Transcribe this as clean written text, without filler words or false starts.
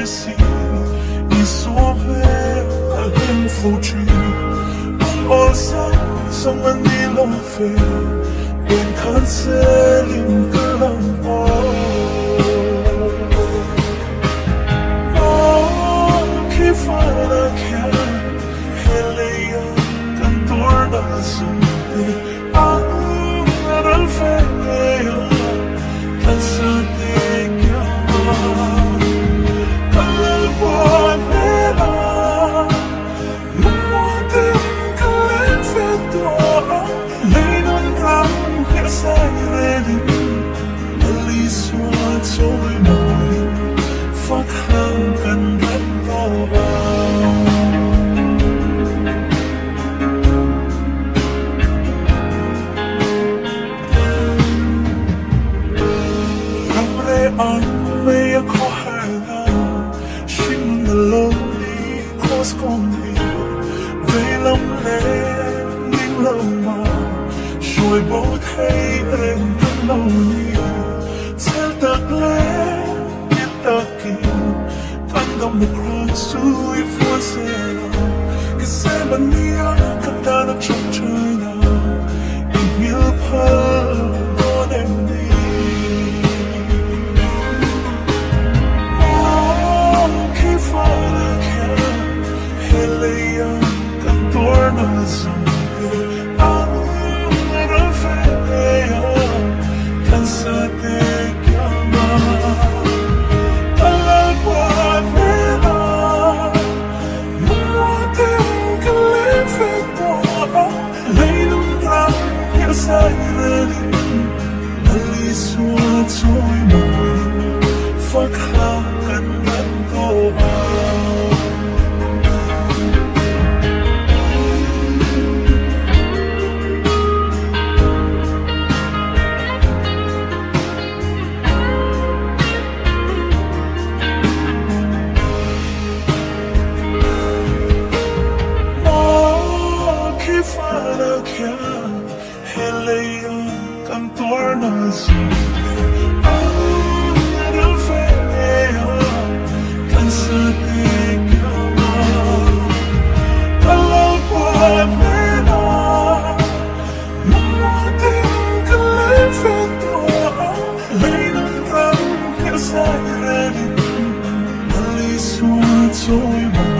si i suove alhem fuji osa samani lo fe ben canceling kalam kifana kya heleya kantor da sunde al fe on me a kohana shin melody cross kombi velam le ning lama shoy bot hey en kanoni tel tak le nitaki kandam the cross to if was kesemania kandana chachana in mil pa Toy